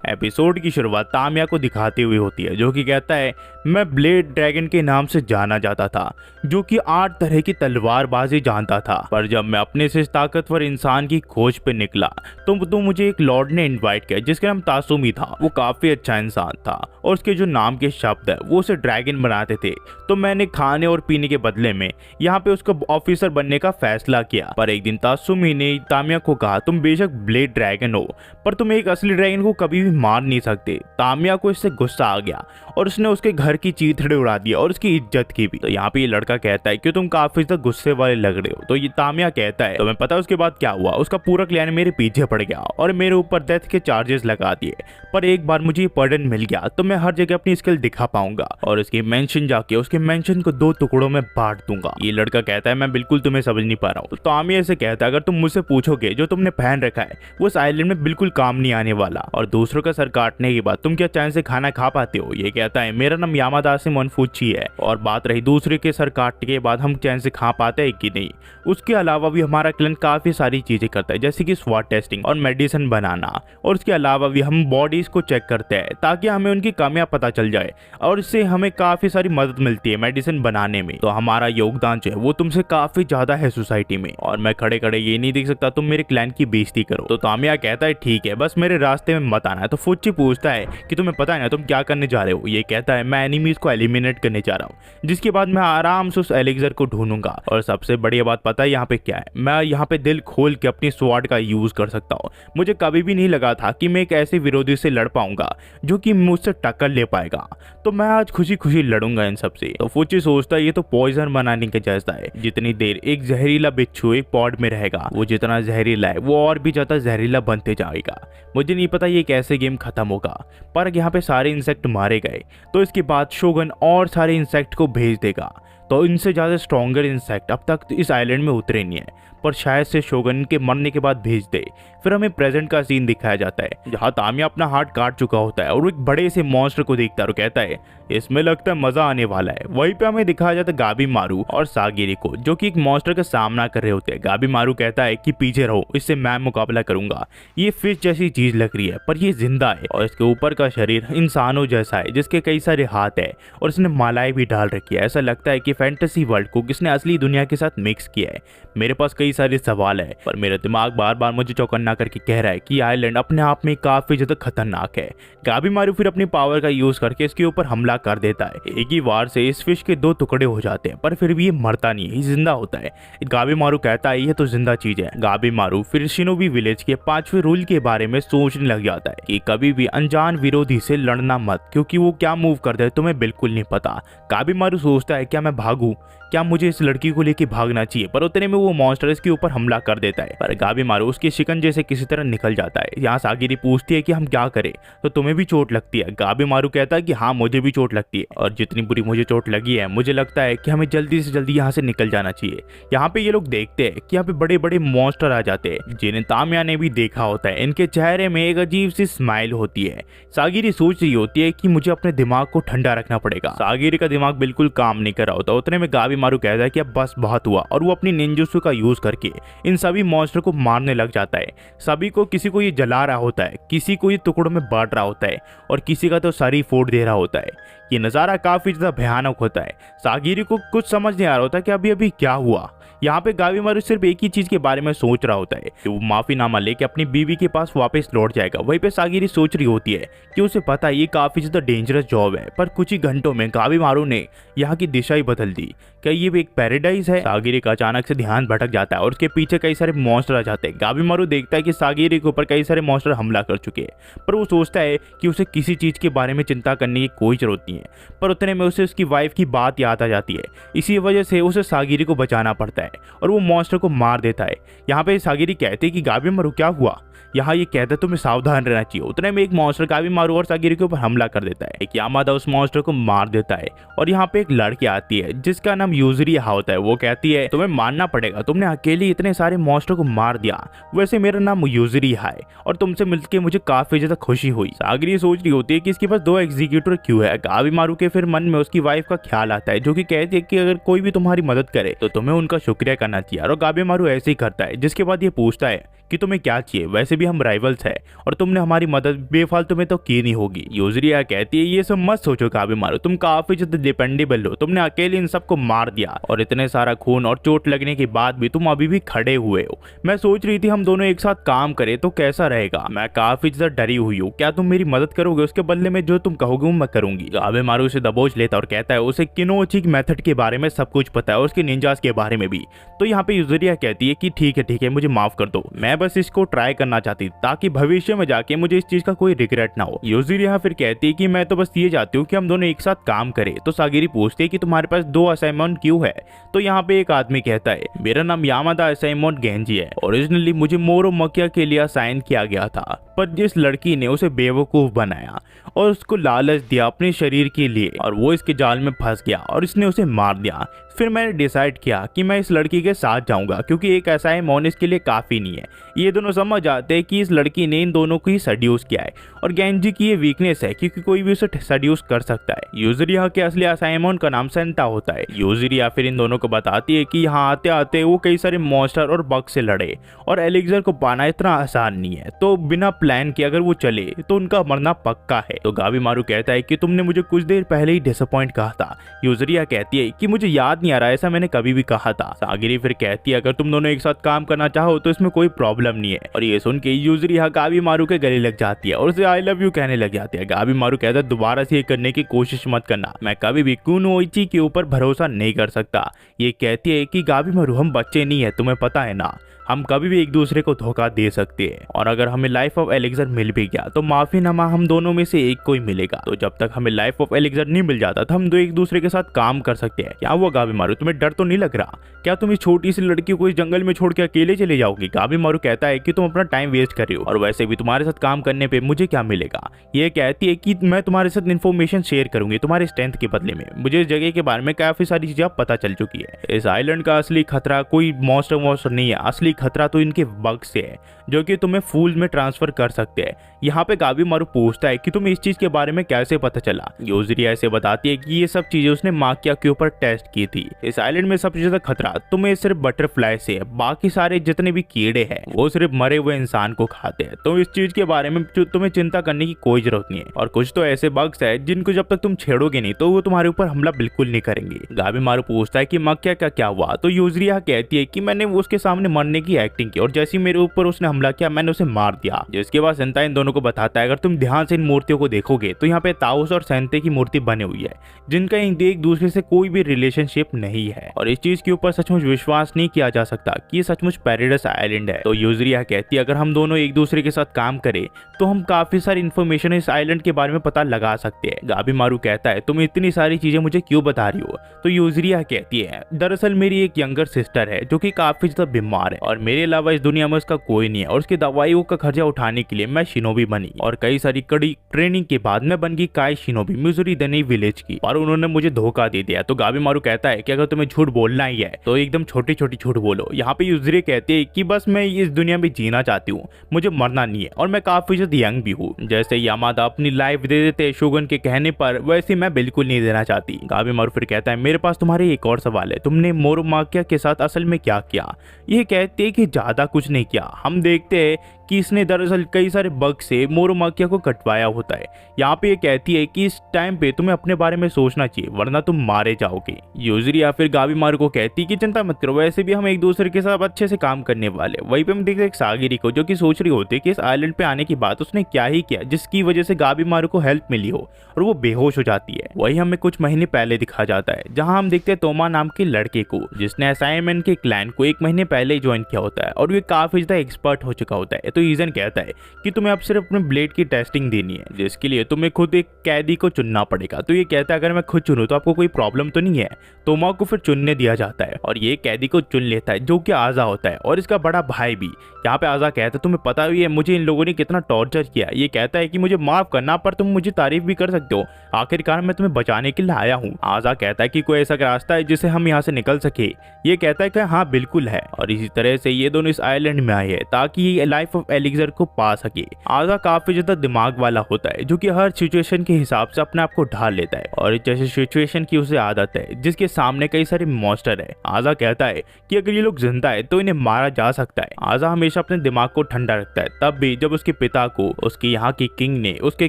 Episode की शुरुआत तामिया को दिखाते हुए होती है, जो कि कहता है मैं ब्लेड ड्रैगन के नाम से जाना जाता था, जो कि 8 तरह की तलवारबाजी जानता था। पर जब मैं अपने से ताकतवर इंसान की खोज पे निकला तो मुझे एक लॉर्ड ने इनवाइट किया जिसका नाम तासुमी था। वो काफी अच्छा इंसान था और उसके जो नाम के शब्द है वो उसे ड्रैगन बनाते थे। तो मैंने खाने और पीने के बदले में यहाँ पे उसका ऑफिसर बनने का फैसला किया। पर एक दिन तासुमी ने तामिया को कहा तुम बेशक ब्लेड ड्रैगन हो पर तुम एक असली ड्रैगन को कभी भी मार नहीं सकते। तामिया को इससे गुस्सा आ गया और उसने उसके घर की चीथड़े उड़ा दिया और उसकी इज्जत की भी। तो यहाँ पे ये लड़का कहता है कि तुम काफी ज्यादा गुस्से वाले लग रहे हो। तो ये तामिया कहता है तुम्हें पता है उसके बाद क्या हुआ? उसका पूरा क्लैन मेरे पीछे पड़ गया और मेरे ऊपर डेथ के चार्जेस लगा दिए। पर एक बार मुझे ये पर्डन मिल गया तो मैं हर जगह अपनी स्किल दिखा पाऊंगा और उसकी मेंशन जाके उसके मेंशन को 2 टुकड़ों में बांट दूंगा। ये लड़का कहता है मैं बिल्कुल तुम्हें समझ नहीं पा रहा हूँ। तो तामिया से कहता है अगर तुम मुझसे पूछोगे जो तुमने पहन रखा है वो इस आइलैंड में बिल्कुल काम नहीं आने वाला, और दूसरों का सर काटने के बाद तुम क्या चैन से खाना खा पाते हो? ये कहता है मेरा नाम यामादासी मोनफुची है और बात रही दूसरे के सर काटने के बाद हम चैन से खा पाते हैं कि नहीं, उसके अलावा भी हमारा क्लन काफी सारी चीजें करता है जैसे कि स्वाट टेस्टिंग और मेडिसिन बनाना, और उसके अलावा भी हम बॉडीज को चेक करते हैं ताकि हमें उनकी कमियां पता चल जाए और इससे हमें काफी सारी मदद मिलती है मेडिसिन बनाने में। तो हमारा योगदान जो है वो तुमसे काफी ज्यादा है सोसाइटी में और मैं खड़े खड़े ये नहीं देख सकता तुम मेरे क्लैन की बेइज्जती करो। तो तामिया कहता है ठीक है बस मेरे रास्ते में मत आना। तो फुच्ची पूछता है कि तुम्हें पता है ना तुम क्या करने जा रहे हो? ये कहता है मैं एनिमीज को एलिमिनेट करने जा रहा हूँ जिसके बाद मैं आराम से उस एलिक्सर को ढूंढूंगा। और सबसे बढ़िया बात पता है यहाँ पे क्या है? मैं यहाँ पे दिल खोल के अपनी स्वॉर्ड का यूज कर सकता हूँ। मुझे कभी भी नहीं लगा था कि मैं एक ऐसे विरोधी से लड़ पाऊंगा जो कि मुझसे टक्कर ले पाएगा, तो मैं आज खुशी खुशी लड़ूंगा इन सबसे। तो फुच्ची सोचता है ये तो पॉइजन बनाने के जैसा है। जितनी देर एक जहरीला बिच्छू एक पॉड में रहेगा वो जितना जहरीला है वो और भी ज्यादा जहरीला बनते जाएगा। मुझे नहीं पता ये कैसे गेम खत्म होगा, पर यहाँ पे सारे इंसेक्ट मारे गए तो इसके बाद शोगन और सारे इंसेक्ट को भेज देगा। तो इनसे ज्यादा स्ट्रॉन्गर इंसेक्ट अब तक इस आइलैंड में उतरे नहीं है, पर शायद से शोगन के मरने के बाद भेज दे। फिर हमें प्रेजेंट का सीन दिखाया जाता है जहाँ तामिया अपना हार्ट काट चुका होता है और एक बड़े से मॉन्स्टर को देखता है और कहता है इसमें लगता है मजा आने वाला है। वहीं पे हमें दिखाया जाता है गाबी मारू और सागिरी को जो कि एक मॉन्स्टर का सामना कर रहे होते हैं। गाबी मारू कहता है कि पीछे रहो, इससे मैं मुकाबला करूंगा। ये फिश जैसी चीज लग रही है पर ये जिंदा है और इसके ऊपर का शरीर इंसानों जैसा है जिसके कई सारे हाथ है और इसने मालाएं भी डाल रखी है। ऐसा लगता है कि फैंटेसी वर्ल्ड को किसने असली दुनिया के साथ मिक्स किया है। मेरे पास कई सारे सवाल है पर मेरा दिमाग बार बार मुझे चौकन्ना करके कह रहा है कि आइलैंड अपने आप में काफी ज्यादा खतरनाक है। गाबी मारू फिर अपनी पावर का यूज करके इसके ऊपर हमला कर देता है। एक ही वार से इस फिश के 2 टुकड़े हो जाते हैं पर फिर भी ये मरता नहीं है, ये जिंदा होता है। गाबी मारू कहता है ये तो जिंदा चीज है। गाबी मारू फिर शिनोबी विलेज के 5वें रूल के बारे में सोचने लग जाता है कि कभी भी अनजान विरोधी से लड़ना मत, क्योंकि वो क्या मूव करता है तुम्हें बिल्कुल नहीं पता। गाबी मारू सोचता है क्या मैं भागूं, क्या मुझे इस लड़की को लेके भागना चाहिए, पर उतने में वो मॉन्स्टर इसके ऊपर हमला कर देता है। पर गाबी मारू उसके शिकंजे से किसी तरह निकल जाता है। यहाँ सागिरी पूछती है कि हम क्या करें, तो तुम्हें भी चोट लगती है? गाबी मारू कहता है कि हाँ मुझे भी चोट लगती है और जितनी बुरी मुझे चोट लगी है मुझे लगता है कि हमें जल्दी से जल्दी यहाँ से निकल जाना चाहिए। यहाँ पे ये लोग देखते हैं कि यहाँ पे बड़े बड़े मॉन्स्टर आ जाते हैं जिन्हें तामिया ने भी देखा होता है। इनके चेहरे में एक अजीब सी स्माइल होती है। सागिरी सोच रही होती है कि मुझे अपने दिमाग को ठंडा रखना पड़ेगा। सागिरी का दिमाग बिल्कुल काम नहीं कर रहा होता। उतने में गाबी मारू कहता है कि अब बस बहुत हुआ और वो अपनी निंजुत्सु का यूज करके इन सभी मॉन्स्टर को मारने लग जाता है। सभी को, किसी को ये जला रहा होता है, किसी को ये टुकड़ों में बांट रहा होता है और किसी का तो सर ही फोड़ दे रहा होता है। ये नज़ारा काफी ज्यादा भयानक होता है। सागिरी को कुछ समझ नहीं आ रहा होता कि अभी अभी क्या हुआ। यहाँ पे गाबी मारू सिर्फ एक ही चीज के बारे में सोच रहा होता है कि वो माफीनामा लेके अपनी बीवी के पास वापस लौट जाएगा। वहीं पे सागिरी सोच रही होती है कि उसे पता है ये काफी ज्यादा डेंजरस जॉब है, पर कुछ ही घंटों में गाबी मारू ने यहाँ की दिशा ही बदल दी। क्या ये एक पैराडाइज है? सागिरी का अचानक से ध्यान भटक जाता है और उसके पीछे कई सारे मॉन्स्टर आ जाते हैं। गाबी मारू देखता है कि सागिरी के ऊपर कई सारे मॉन्स्टर हमला कर चुके हैं, पर वो सोचता है कि उसे किसी चीज के बारे में चिंता करने की कोई जरूरत नहीं है। पर उतने में उसे उसकी वाइफ की बात याद आ जाती है। इसी वजह से उसे सागिरी को बचाना पड़ता है और वो मॉन्स्टर को मार देता है। यहाँ पे सागिरी कहते हैं कि गाबी मारू क्या हुआ? यहाँ ये कहता है तुम्हें सावधान रहना चाहिए। उतने में एक मॉन्स्टर गाबी मारू और सागिरी के ऊपर हमला कर देता है। एक यामादा उस मॉन्स्टर को मार देता है और यहाँ पे एक लड़की आती है जिसका नाम यूजरिया होता है। वो कहती है तुम्हें मानना पड़ेगा, तुमने अकेले इतने सारे मॉन्स्टर को मार दिया। वैसे मेरा नाम यूजरिया है और तुमसे मिलकर मुझे काफी ज्यादा खुशी हुई। सागिरी सोच रही होती है कि इसके पास 2 एग्जीक्यूटर क्यों है। गाबी मारू के फिर मन में उसकी वाइफ का ख्याल आता है जो कि कहती है कि अगर कोई भी तुम्हारी मदद करे तो तुम्हें उनका शुक्रिया करना चाहिए, और गाबी मारू ऐसे ही करता है। जिसके बाद ये पूछता है कि तुम्हें क्या चाहिए, वैसे भी हम राइवल्स है और तुमने हमारी मदद बेफालतू में तो की नहीं होगी। यूजरिया कहती है ये सब मत सोचो काबीमारू, तुम काफी ज्यादा डिपेंडेबल हो, तुमने अकेले इन सबको मार दिया और इतने सारा खून और चोट लगने के बाद भी तुम अभी भी खड़े हुए हो। मैं सोच रही थी हम दोनों एक साथ काम करें तो कैसा रहेगा। मैं काफी ज्यादा डरी हुई हूँ, क्या तुम मेरी मदद करोगे? उसके बदले में जो तुम कहोगे वो मैं करूंगी। काबीमारू उसे दबोच लेता और कहता है उसे किनोची मेथड के बारे में सब कुछ पता है और उसके निंजास के बारे में भी। तो यहाँ पे यूजरिया कहती है कि ठीक है मुझे माफ कर दो, मैं बस इसको ट्राई करना चाहती ताकि भविष्य में जाके मुझे इस चीज का कोई रिग्रेट ना हो। यूजरिया फिर कहती है कि मैं तो बस ये चाहती हूँ कि हम दोनों एक साथ काम करें। तो सागिरी पूछती है कि तुम्हारे पास 2 असाइनमेंट क्यों है? तो यहाँ पे एक आदमी कहता है मेरा नाम यामादा असाइनमेंट गेंजी है, ओरिजिनली मुझे मोरो मकिया के लिए असाइन किया गया था, पर जिस लड़की ने उसे बेवकूफ बनाया और उसको लालच दिया अपने शरीर के लिए और वो इसके जाल में फंस गया और इसने उसे मार दिया। फिर मैंने डिसाइड किया कि मैं इस लड़की के साथ जाऊंगा क्योंकि एक ऐसा है मौन इसके लिए काफी नहीं है। ये दोनों समझ आते हैं कि इस लड़की ने इन दोनों को ही सड्यूस किया है और गेंजी की ये वीकनेस है क्योंकि कोई भी उसे सड्यूस कर सकता है। यूजरिया के असली असाइनमेंट का नाम सेंटा होता है। यूजरिया फिर इन दोनों को बताती है कि यहाँ आते आते वो कई सारे मॉन्स्टर और बग से लड़े और एलेक्सर को पाना इतना आसान नहीं है, तो बिना प्लान के अगर वो चले तो उनका मरना पक्का है। तो गाबीमारू कहता है कि तुमने मुझे कुछ देर पहले ही डिसअपॉइंट कहा था। यूजरिया कहती है कि मुझे याद नहीं आ रहा ऐसा मैंने कभी भी कहा था। सागिरी फिर कहती है अगर तुम दोनों एक साथ काम करना चाहो तो इसमें कोई प्रॉब्लम नहीं है। और ये सुन के यूजरिया गाबीमारू के गले लग जाती है और उसे आई लव यू कहने लग जाती है। गाबीमारू कहता है दोबारा से ये करने की कोशिश मत करना, मैं कभी भी कुनोइची के ऊपर भरोसा नहीं कर सकता। ये कहती है कि गाबीमारू हम बच्चे नहीं है, तुम्हें पता है ना, हम कभी भी एक दूसरे को धोखा दे सकते हैं और अगर हमें लाइफ ऑफ एलेक्सर मिल भी गया तो माफीनामा हम दोनों में से एक को ही मिलेगा। तो जब तक हमें लाइफ ऑफ एलेक्सर नहीं मिल जाता तो हम दो एक दूसरे के साथ काम कर सकते हैं। क्या हुआ गाबीमारू, तुम्हें डर तो नहीं लग रहा? क्या तुम इस छोटी सी लड़की को इस जंगल में छोड़ के अकेले चले जाओगी? गाबीमारू कहता है कि तुम अपना टाइम वेस्ट कर रहे हो और वैसे भी तुम्हारे साथ काम करने पे मुझे क्या मिलेगा। ये कहती है कि मैं तुम्हारे साथ इन्फॉर्मेशन शेयर करूंगी तुम्हारे स्ट्रेंथ के बदले में। मुझे इस जगह के बारे में काफी सारी चीजें पता चल चुकी है। इस आइलैंड का असली खतरा कोई मॉन्स्टर नहीं है, असली खतरा तो इनके बग से है जो कि तुम्हें फूल में ट्रांसफर कर सकते हैं। यहाँ पे गाबीमारू पूछता है कि तुम्हें इस चीज के बारे में कैसे पता चला। यूजरिया ऐसे बताती है कि ये सब चीजें उसने माकिया के ऊपर टेस्ट की थी। इस आइलैंड में सबसे ज्यादा खतरा तुम्हें सिर्फ बटरफ्लाई से है, बाकी सारे जितने भी कीड़े हैं वो सिर्फ मरे हुए इंसान को खाते हैं। तो इस चीज के बारे में तुम्हें चिंता करने की कोई जरूरत नहीं है। और कुछ तो ऐसे बग्स है जिनको जब तक तुम छेड़ोगे नहीं तो वो तुम्हारे ऊपर हमला बिल्कुल नहीं करेंगे। गाबीमारू पूछता है कि माकिया का क्या हुआ। तो यूजरिया कहती है कि मैंने उसके सामने मरने की एक्टिंग की और जैसे मेरे ऊपर उसने हमला किया मैंने उसे मार दिया। जिसके बाद सेंता इन दोनों को बताता है अगर तुम ध्यान से इन मूर्तियों को देखोगे तो यहाँ पे ताउस और सेंते की मूर्ति बनी हुई है जिनका एक दूसरे से कोई भी रिलेशनशिप नहीं है और इस चीज के ऊपर सचमुच विश्वास नहीं किया जा सकता कि ये सचमुच पैराडाइस आइलैंड है। तो यूजरिया कहती है अगर हम दोनों एक दूसरे के साथ काम करें तो हम काफी सारी इन्फॉर्मेशन इस आइलैंड के बारे में पता लगा सकते हैं। गाबीमारू कहता है तुम इतनी सारी चीजें मुझे क्यों बता रही हो। तो यूजरिया कहती है दरअसल मेरी एक यंगर सिस्टर है जो कि काफी ज्यादा बीमार है और मेरे अलावा इस दुनिया में उसका कोई नहीं है और उसकी दवाइयों का खर्चा उठाने के लिए मैं शिनोबी बनी और कई सारी कड़ी ट्रेनिंग के बाद मैं बन गई काई शिनोबी मिजुरी दनी विलेज की और उन्होंने मुझे धोखा दे दिया। तो गाबीमारू कहता है कि अगर तुम्हें झूठ बोलना ही है तो एकदम छोटी छोटी झूठ बोलो। यहाँ पे यूजरी कहते हैं कि बस मैं इस दुनिया में जीना चाहती हूँ, मुझे मरना नहीं है और मैं काफी ज्यादा यंग भी हूँ। जैसे यामादा अपनी लाइफ दे देते शोगन के कहने पर वैसे मैं बिल्कुल नहीं देना चाहती। गाबीमारू फिर कहता है मेरे पास तुम्हारे एक और सवाल है, तुमने मोरोमाकिया के साथ असल में क्या किया। ये कहते हैं कि ज्यादा कुछ नहीं किया, हम देखते हैं कि इसने दरअसल कई सारे बग से मोरोमाकिया को कटवाया होता है। यहाँ पे ये कहती है कि इस टाइम पे तुम्हें अपने बारे में सोचना चाहिए वरना तुम मारे जाओगे। यूजरिया फिर गाबीमारू को कहती है कि चिंता मत करो, वैसे भी हम एक दूसरे के साथ अच्छे से काम करने वाले। वहीं पे हम देखते एक सागिरी को जो कि सोच रही होती है कि इस आइलैंड पे आने की बात उसने क्या ही किया जिसकी वजह से गाबीमारू को हेल्प मिली हो और वो बेहोश हो जाती है। वही हमें कुछ महीने पहले दिखा जाता है जहाँ हम देखते हैं तोमा नाम के लड़के को जिसने असाइनमेंट के क्लैन को 1 महीने पहले ज्वाइन किया होता है और ये काफी ज्यादा एक्सपर्ट हो चुका होता है। तो ईजन कहता है कि तुम्हें अब सिर्फ अपने ब्लेड की टेस्टिंग देनी है जिसके लिए तुम्हें खुद एक कैदी को चुनना पड़ेगा। तो ये कहता है अगर मैं खुद चुनूं तो आपको कोई प्रॉब्लम तो नहीं है। तोमा को फिर चुनने दिया जाता है और ये कैदी को चुन लेता है जो कि आजा होता है और इसका बड़ा भाई भी। यहाँ पे आजा कहता है तुम्हें पता भी है मुझे इन लोगों ने कितना टॉर्चर किया। ये कहता है कि मुझे माफ करना पर तुम मुझे तारीफ भी कर सकते हो, आखिरकार मैं तुम्हें बचाने के लिए आया हूँ। आजा कहता है कि कोई ऐसा रास्ता है जिससे हम यहाँ से निकल सके। ये कहता है कि हाँ बिल्कुल है और इसी तरह से ये दोनों इस आइलैंड में आए हैं ताकि लाइफ ऑफ ऑफ एलिक्सर को पा सके। आजा काफी ज्यादा दिमाग वाला होता है जो कि हर सिचुएशन के हिसाब से अपने आप को ढाल लेता है और जैसे सिचुएशन की उसे आदत है जिसके सामने कई सारे मॉन्स्टर है। आजा कहता है कि अगर ये लोग जिंदा है तो इन्हें मारा जा सकता है। आजा हमेशा अपने दिमाग को ठंडा रखता है, तब भी जब उसके पिता को उसके यहाँ की किंग ने उसके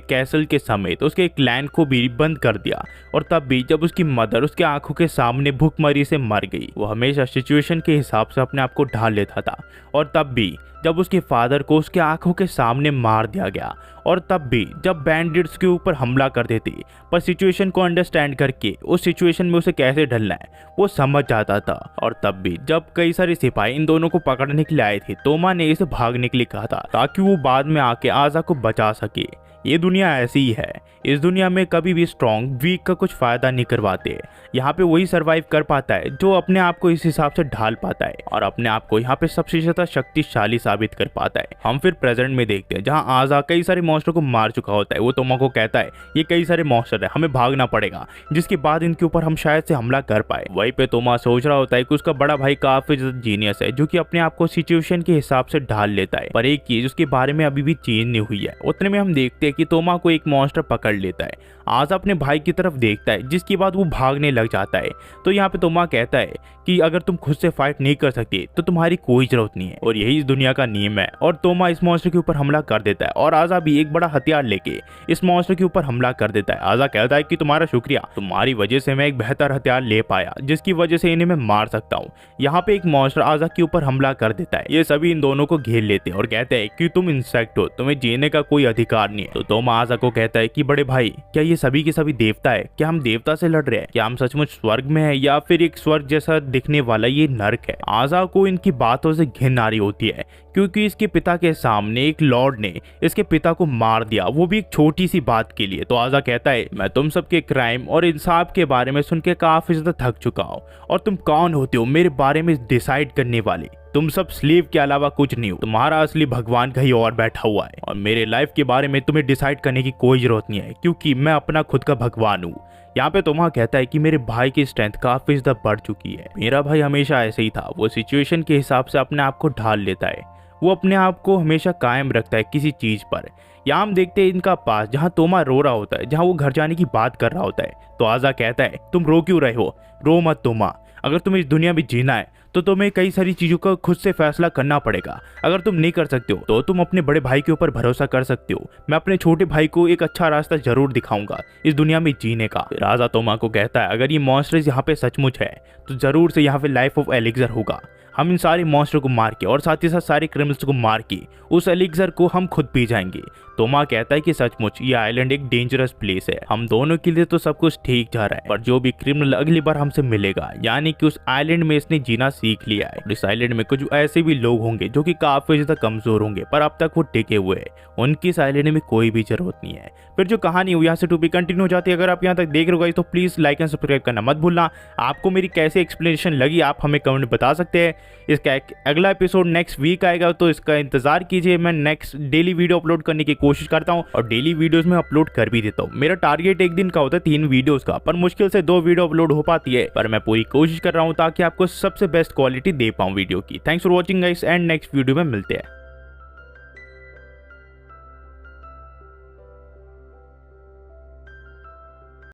कैसल के समेत उसके क्लैन को भी बंद कर दिया और तब भी जब उसकी मदर उसके आंखों के सामने भूखमरी से मर गई। वो हमेशा सिचुएशन के हिसाब से अपने आप को ढाल लेता था और तब भी जब उसके फादर को उसके आंखों के सामने मार दिया गया और तब भी जब बैंडिट्स के ऊपर हमला कर देती पर सिचुएशन को अंडरस्टैंड करके उस सिचुएशन में उसे कैसे ढलना है वो समझ जाता था। और तब भी जब कई सारे सिपाही इन दोनों को पकड़ने के लिए आए थे तोमा ने इसे भागने के लिए कहा था ताकि वो बाद में आके आजा को बचा सके। ये दुनिया ऐसी ही है, इस दुनिया में कभी भी स्ट्रॉन्ग वीक का कुछ फायदा नहीं करवाते। यहाँ पे वही सरवाइव कर पाता है जो अपने आप को इस हिसाब से ढाल पाता है और अपने आप को यहाँ पे सबसे ज्यादा शक्तिशाली साबित कर पाता है। हम फिर प्रेजेंट में देखते हैं जहाँ आजा कई सारे मॉन्स्टर को मार चुका होता है। वो तोमा को कहता है ये कई सारे मॉन्स्टर है, हमें भागना पड़ेगा जिसके बाद इनके ऊपर हम शायद से हमला कर पाए। वहीं पे तोमा सोच रहा होता है कि उसका बड़ा भाई काफी ज्यादा जीनियस है जो कि अपने आप को सिचुएशन के हिसाब से ढाल लेता है, पर एक चीज उसके बारे में अभी भी चेंज नहीं हुई है। उतने में हम देखते हैं कि तोमा को एक मॉन्स्टर पकड़ लेता है। आजा अपने भाई की तरफ देखता है जिसके बाद वो भागने लग जाता है। तो यहाँ पे तोमा कहता है कि अगर तुम खुद से फाइट नहीं कर सकते तो तुम्हारी कोई जरूरत नहीं है और यही इस दुनिया का नियम है। और तोमा इस मॉन्स्टर के ऊपर हमला कर देता है और आजा भी एक बड़ा हथियार लेके इस मॉन्स्टर के ऊपर हमला कर देता है। आजा कहता है कि तुम्हारा शुक्रिया, तुम्हारी वजह से मैं एक बेहतर हथियार ले पाया जिसकी वजह से इन्हें मैं मार सकता हूँ। यहाँ पे एक मॉन्स्टर आजा के ऊपर हमला कर देता है। ये सभी इन दोनों को घेर लेते हैं और कहते हैं कि तुम इंसेक्ट हो, तुम्हें जीने का कोई अधिकार नहीं है। तो तोमा आजा को कहता है कि बड़े भाई क्या ये सभी के सभी देवता है? क्या हम देवता से लड़ रहे हैं? क्या हम सचमुच स्वर्ग में है या फिर एक स्वर्ग जैसा दिखने वाला ये नर्क है? आजा को इनकी बातों से घिन आ रही होती है क्योंकि इसके पिता के सामने एक लॉर्ड ने इसके पिता को मार दिया, वो भी एक छोटी सी बात के लिए। तो आजा कहता है मैं तुम सबके क्राइम और इंसाफ के बारे में सुन के काफी ज्यादा थक चुका हूँ और तुम कौन होते हो मेरे बारे में डिसाइड करने वाले? तुम सब स्लेव के अलावा कुछ नहीं हो, तुम्हारा असली भगवान कहीं और बैठा हुआ है और मेरे लाइफ के बारे में तुम्हें डिसाइड करने की कोई जरूरत नहीं है क्योंकि मैं अपना खुद का भगवान हूँ। यहाँ पे तोमा कहता है कि मेरे भाई की स्ट्रेंथ काफी ज्यादा बढ़ चुकी है। मेरा भाई हमेशा ऐसे ही था, वो सिचुएशन के हिसाब से अपने आप को ढाल लेता है, वो अपने आप को हमेशा कायम रखता है किसी चीज पर। यहाँ हम देखते हैं इनका पास जहाँ तोमा रो रहा होता है, जहाँ वो घर जाने की बात कर रहा होता है। तो आजा कहता है तुम रो क्यों रहे हो? रो मत तोमा, अगर तुम्हें इस दुनिया में जीना है तो तुम्हें कई सारी चीजों का खुद से फैसला करना पड़ेगा। अगर तुम नहीं कर सकते हो तो तुम अपने बड़े भाई के ऊपर भरोसा कर सकते हो। मैं अपने छोटे भाई को एक अच्छा रास्ता जरूर दिखाऊंगा इस दुनिया में जीने का। राजा तोमा को कहता है अगर ये मॉन्स्टर्स यहाँ पे सचमुच है तो जरूर से यहाँ पे लाइफ ऑफ एलिक्सर होगा। हम इन सारे मॉन्स्टर को मार के और साथ ही साथ सारे क्रिमिनल्स को मार के उस एलिक्सर को हम खुद पी जाएंगे। तोमा कहता है कि सचमुच ये आइलैंड एक डेंजरस प्लेस है, हम दोनों के लिए तो सब कुछ ठीक जा रहा है पर जो भी क्रिमिनल अगली बार हमसे मिलेगा यानी कि उस आइलैंड में इसने जीना सीख लिया है। इस आइलैंड में कुछ ऐसे भी लोग होंगे जो कि काफी ज्यादा कमजोर होंगे पर अब तक वो टिके हुए हैं, उनकी इस आइलैंड में कोई भी जरूरत नहीं है। फिर जो कहानी यहाँ से टू बी कंटिन्यू हो जाती है। अगर आप यहाँ तक देख रहे हो तो प्लीज लाइक एंड सब्सक्राइब करना मत भूलना। आपको मेरी कैसे एक्सप्लेनेशन लगी आप हमें कमेंट में बता सकते हैं। इसका अगला एपिसोड नेक्स्ट वीक आएगा तो इसका इंतजार कीजिए। मैं नेक्स्ट डेली वीडियो अपलोड करने की कोशिश करता हूँ और डेली वीडियोस में अपलोड कर भी देता हूँ। मेरा टारगेट एक दिन का होता है 3 वीडियोस का, पर मुश्किल से 2 वीडियो अपलोड हो पाती है, पर मैं पूरी कोशिश कर रहा हूँ ताकि आपको सबसे बेस्ट क्वालिटी दे पाऊँ वीडियो की। Thanks for watching guys and next video में मिलते हैं।